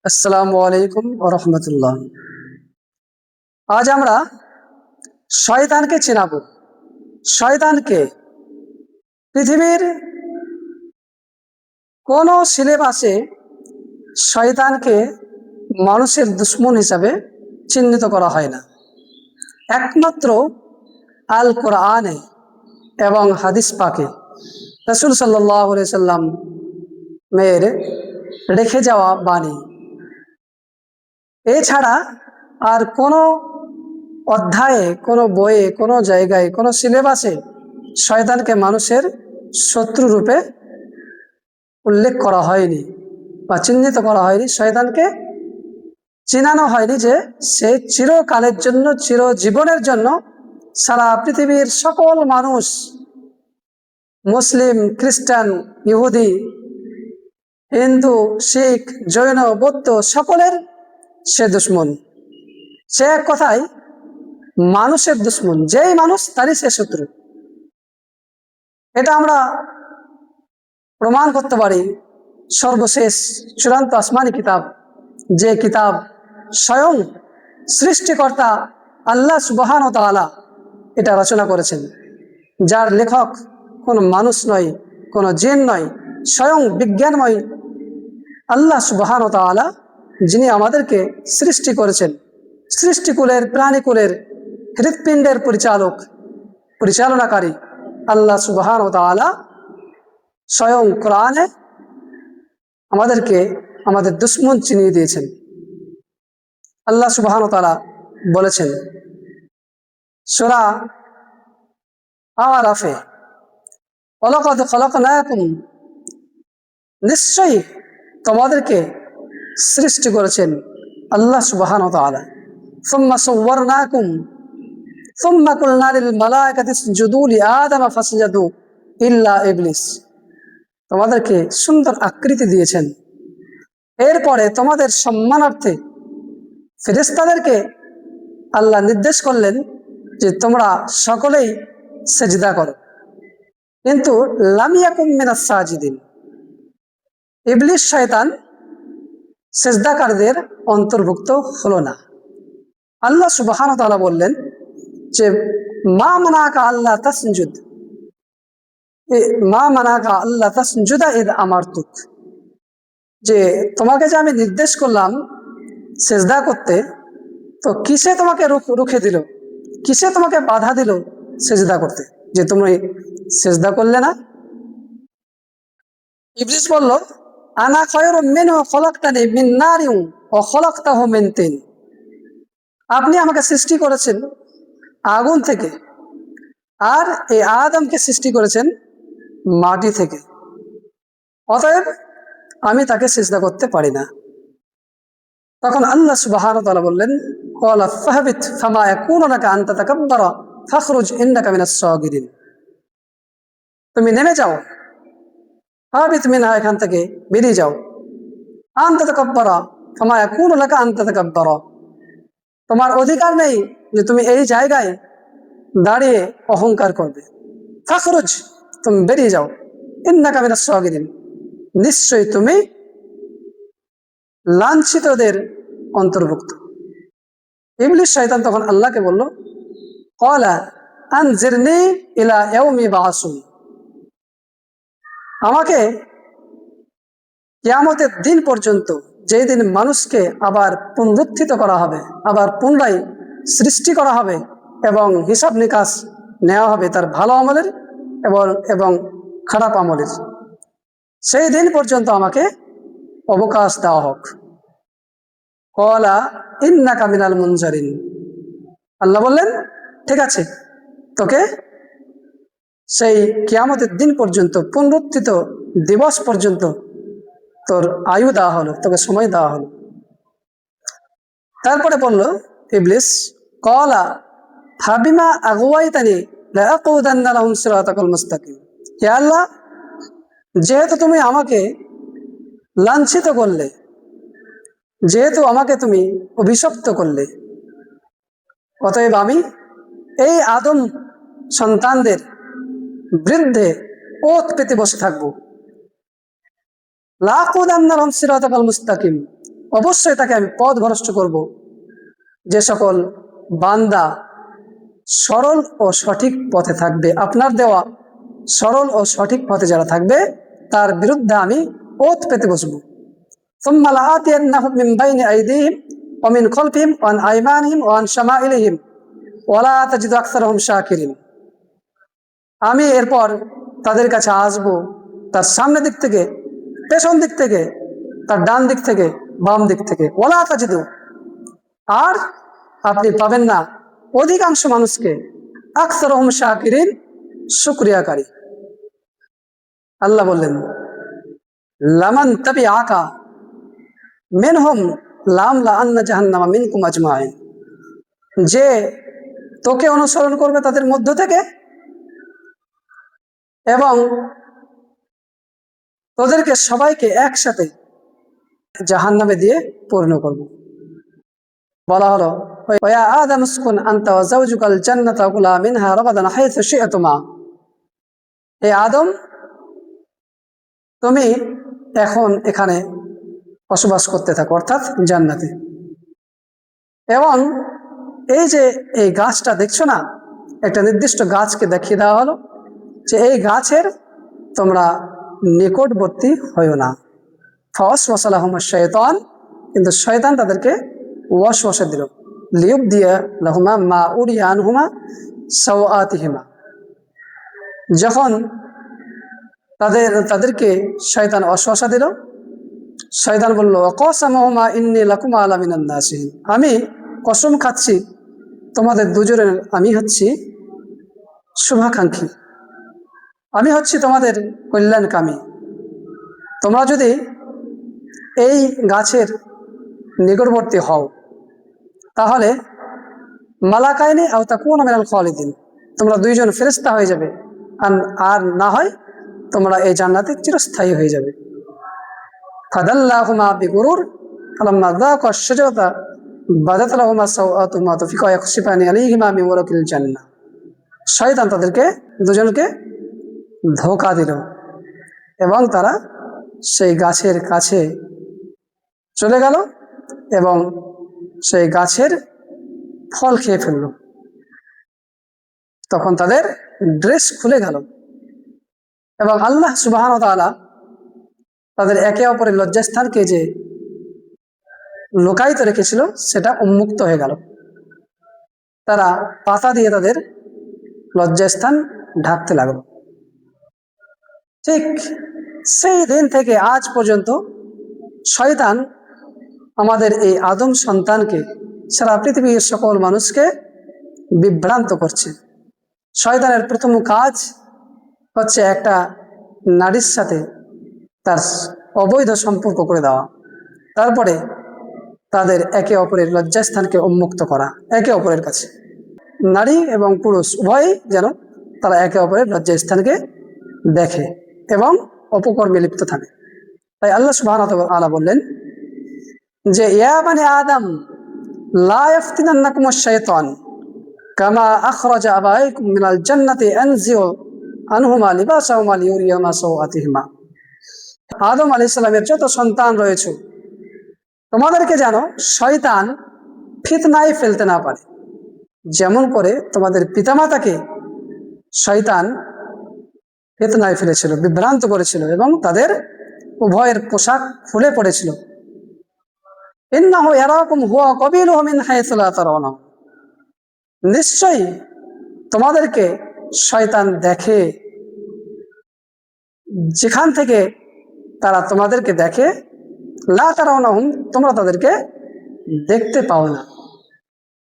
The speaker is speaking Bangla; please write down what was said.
আসসালামু আলাইকুম ওয়া রাহমাতুল্লাহ। আজ আমরা শয়তানকে চিনাবো। শয়তানকে পৃথিবীর কোনো সিলেবাসে শয়তানকে মানুষের দুশ্মন হিসাবে চিহ্নিত করা হয় না। একমাত্র আল কোরআনে এবং হাদিস পাকে রাসূল সাল্লাল্লাহু আলাইহি সাল্লাম এর রেখে যাওয়া বাণী, এছাড়া আর কোনো অধ্যায়ে, কোনো বইয়ে, কোনো জায়গায়, কোনো সিলেবাসে শয়তানকে মানুষের শত্রু রূপে উল্লেখ করা হয়নি বা চিহ্নিত করা হয়নি। শয়তানকে চিনানো হয়নি যে সে চিরকালের জন্য, চিরজীবনের জন্য সারা পৃথিবীর সকল মানুষ, মুসলিম, খ্রিস্টান, ইহুদি, হিন্দু, শিখ, জৈন, বৌদ্ধ, সকলের সে দুশ্মন। সে এক কথায় মানুষের দুশ্মন, যেই মানুষ তারই সে শত্রু। এটা আমরা প্রমাণ করতে পারি সর্বশেষ চূড়ান্ত আসমানি কিতাব, যে কিতাব স্বয়ং সৃষ্টিকর্তা আল্লাহ সুবহান ও তাআলা এটা রচনা করেছেন, যার লেখক কোনো মানুষ নয়, কোনো জিন নয়, স্বয়ং বিজ্ঞানময় আল্লাহ সুবহান ও তাআলা, যিনি আমাদেরকে সৃষ্টি করেছেন, সৃষ্টিকুলের, প্রাণীকুলের, হৃৎপিণ্ডের পরিচালনাকারী আল্লাহ সুবহান ও তাআলা স্বয়ং কোরআনে আমাদেরকে আমাদের দুশ্মন চিনিয়ে দিয়েছেন। আল্লাহ সুবহান ও তাআলা বলেছেন সূরা আরাফে, ওয়ালাকাদ খালাকনাকুম, নিশ্চয়ই তোমাদেরকে সৃষ্টি করেছেন আল্লাহ সুবহান ও তাআলা। সুম্মা সাওয়ারনাকুম সুম্মা কুলনা লিল মালাইকাতি ইসজুদু লিআদম ফাসজাদু ইল্লা ইবলিস, তোমাদেরকে সুন্দর আকৃতি দিয়েছেন, এরপরে তোমাদের সম্মানার্থে ফেরেশতাদেরকে আল্লাহ নির্দেশ করলেন যে তোমরা সকলেই সেজদা করো, কিন্তু লাম ইয়াকুম মিনাস সাজিদিন, ইবলিস শয়তান সেজদাকারীদের অন্তর্ভুক্ত হলো না। আল্লাহ সুবহানাহু ওয়া তাআলা বললেন যে মা মানাকা আল্লাহ তাসজুদ, মা মানাকা আল্লাহ তাসজুদা ইদ আমারতুক, যে তোমাকে যে আমি নির্দেশ করলাম সেজদা করতে, তো কিসে তোমাকে রুখে দিল, কিসে তোমাকে বাধা দিল সেজদা করতে, যে তুমি সেজদা করলে না? ইবলিস বলল আনা খায়রুম মিনহু খলাকতানি মিন নারিন ওয়া খলাকতাহু মিন তিন, আপনি আমাকে সৃষ্টি করেছেন আগুন থেকে, আর এই আদমকে সৃষ্টি করেছেন মাটি থেকে, অতএব আমি তাকে সিজদা করতে পারি না। তখন আল্লাহ সুবহানাহু ওয়া তাআলা বললেন ক্বালা ফাহবিত ফামা ইয়াকুনু লাকা আন তাতাকাব্বারা ফাখরুজ ইন্নাকা মিনাস সাগিরিন, তুমি নেমে যাও, ফাহবিত মিনহা, এখান থেকে বেরিয়ে যাও, আন তাতাকাব্বারা ফামা ইয়াকুনু লাকা আন তাতাকাব্বারা, তোমার অধিকার নেই যে তুমি এই জায়গায় দাঁড়িয়ে অহংকার করবে। ফাখরুজ, তুমি বেরিয়ে যাও, ইন্নাকা মিনাস সাগিরিন, নিশ্চয়ই তুমি লাঞ্ছিতদের অন্তর্ভুক্ত। ইবলিস শয়তান তখন আল্লাহকে বলল ক্বালা আনজিরনি ইলা ইয়াউমি বাআসুন, আমাকে কিয়ামতের দিন পর্যন্ত, যেই দিন মানুষকে আবার পুনরুত্থিত করা হবে, আবার পুনরায় সৃষ্টি করা হবে এবং হিসাব নিকাশ নেওয়া হবে তার ভালো আমলের এবং খারাপ আমলের, সেই দিন পর্যন্ত আমাকে অবকাশ দেওয়া হোক। ক্বালা ইন্নাকা মিনাল মুনজারিন, আল্লাহ বললেন ঠিক আছে, তোকে সেই কিয়ামতের দিন পর্যন্ত, পুনরুত্থিত দিবস পর্যন্ত তোর আয়ু দেওয়া হলো, তোকে সময় দেওয়া হলো। তারপরে বলল ইবলিস ক্বালা ফাবিমা আগওয়াইতানি লাআকুদান্না লাহুম সিরাতাকাল মুস্তাকিম, হে আল্লাহ, যেহেতু তুমি আমাকে লাঞ্ছিত করলে, যেহেতু আমাকে তুমি অভিশপ্ত করলে, অতএব আমি এই আদম সন্তানদের বিরুদ্ধে ওত পেতে বসে থাকবো। লাআকুদান্না লাহুম সিরাতাকাল মুস্তাকিম, অবশ্যই তাকে আমি পথভ্রষ্ট করব। যে সকল বান্দা সরল ও সঠিক পথে থাকবে, আপনার দেওয়া সরল ও সঠিক পথে যারা থাকবে তার বিরুদ্ধে আমি ওত পেতে বসবো। ثم لآتينهم من بين أيديهم ومن خلفهم وعن أيمانهم وعن شمائلهم ولا تجد أكثرهم شاكرين। আমি এরপর তাদের কাছে আসব তার সামনের দিক থেকে, পেছন দিক থেকে, তার ডান দিক থেকে, বাম দিক থেকে। ওয়ালা তাজিদু, আর আপনি পাবেন না অধিকাংশ মানুষকে আকসারহুম শাকিরিন, শুকরিয়াকারী। আল্লাহ বললেন লামান তাবিআকা মিনহুম লামলা আন্না জাহান্নামা মিনকুম আজমাইন, যে তোকে অনুসরণ করবে তাদের মধ্য থেকে এবং তোদেরকে সবাইকে একসাথে জাহান্নামে দিয়ে পূর্ণ করব। বলা হলো ওয়া আদম উসকুন আনতা ওয়া যাওজুকাল জান্নাতা কুলা মিনহা রাগাদান হাইসু শি'তুমা, হে আদম তুমি এখন এখানে বসবাস করতে থাকো, অর্থাৎ জান্নাতে। এবং এই যে এই গাছটা দেখছো না, একটা নির্দিষ্ট গাছকে দেখিয়ে দেওয়া হলো যে এই গাছের তোমরা নিকটবর্তী হইও না। ফাওয়াসওয়াসা লাহুমুশ শাইতান, কিন্তু শয়তান তাদেরকে ওয়াসওয়াসা দিল। লিয়ুবদিয়া লাহুমা মা উরিয়া আনহুমা সাওআতিহিমা, যখন তাদেরকে শয়তান ওয়াসওয়াসা দিল, শয়তান বলল ওয়াকাসামাহুমা ইন্নী লাকুমা আলা মিনান নাসিহিন, আমি কসম খাচ্ছি তোমাদের দুজনের আমি হচ্ছি শুভাকাঙ্ক্ষী, আমি হচ্ছি তোমাদের কল্যাণকামী। তোমরা যদি এই গাছের নিকটবর্তী হও তাহলে মালাকাইনি আও তাকুনা মিনাল খালিদিন, তোমরা দুইজন ফেরেশতা হয়ে যাবে, আর না হয় তোমরা এই জান্নাতে চিরস্থায়ী হয়ে যাবে। ফাদাল্লাহুমা বিগুরুর ফালাম্মা যাকা আশ-শাজারাতা বাদাত লাহুমা সাওআতুহুমা তাফিকা ইয়াখসিফানি আলাইহিমা মিন ওয়ারাকিল জান্নাহ, শয়তান তাদেরকে দুজনকে ধোঁকা দিল এবং তারা সেই গাছের কাছে চলে গেল এবং সেই গাছের ফল খেয়ে ফেলল। তখন তাদের ড্রেস খুলে গেল এবং আল্লাহ সুবহানাহু ওয়া তাআলা তাদের একে অপরের লজ্জাস্থানকে যে লুকায়িত রেখেছিল সেটা উন্মুক্ত হয়ে গেল। তারা পাতা দিয়ে তাদের লজ্জাস্থান ঢাকতে লাগলো। ঠিক সেই দিন থেকে আজ পর্যন্ত শয়তান আমাদের এই আদম সন্তানকে, সারা পৃথিবীর সকল মানুষকে বিভ্রান্ত করছে। শয়তানের প্রথম কাজ হচ্ছে একটা নারীর সাথে তার অবৈধ সম্পর্ক করে দেওয়া, তারপরে তাদের একে অপরের লজ্জাস্থানকে উন্মুক্ত করা একে অপরের কাছে। নারী এবং পুরুষ উভয়ই যেন তারা একে অপরের লজ্জাস্থানকে দেখে এবং অপকর্মে লিপ্ত থাকে। তাই আল্লাহ সুবহানাহু ওয়া তাআলা বললেন যে ইয়া বানি আদম লা ইয়াফতিনান্নাকুমুশ শাইতান কামা আখরাজা আবাইকুম মিনাল জান্নাতি আনজিউ আনহুমা লিবাসাহুমা লিউরিয়াহুমা সাওআতিহিমা, আদম আলাইহিস সালামের যত সন্তান রয়েছে তোমাদেরকে যেন শয়তান ফিতনায় ফেলতে না পারে, যেমন করে তোমাদের পিতামাতাকে শয়তান ফিতনায় ফেলেছিল, বিভ্রান্ত করেছিল এবং তাদের উভয়ের পোশাক খুলে পড়েছিল। ইন্নাহু ইয়ারাকুম হুয়া ওয়া কাবিলুহু মিন হাইসু লা তারাওনা, নিশ্চয়ই তোমাদেরকে শয়তান দেখে যেখান থেকে তারা তোমাদেরকে দেখে, লা তারাওনাহুম, তোমরা তাদেরকে দেখতে পাও না।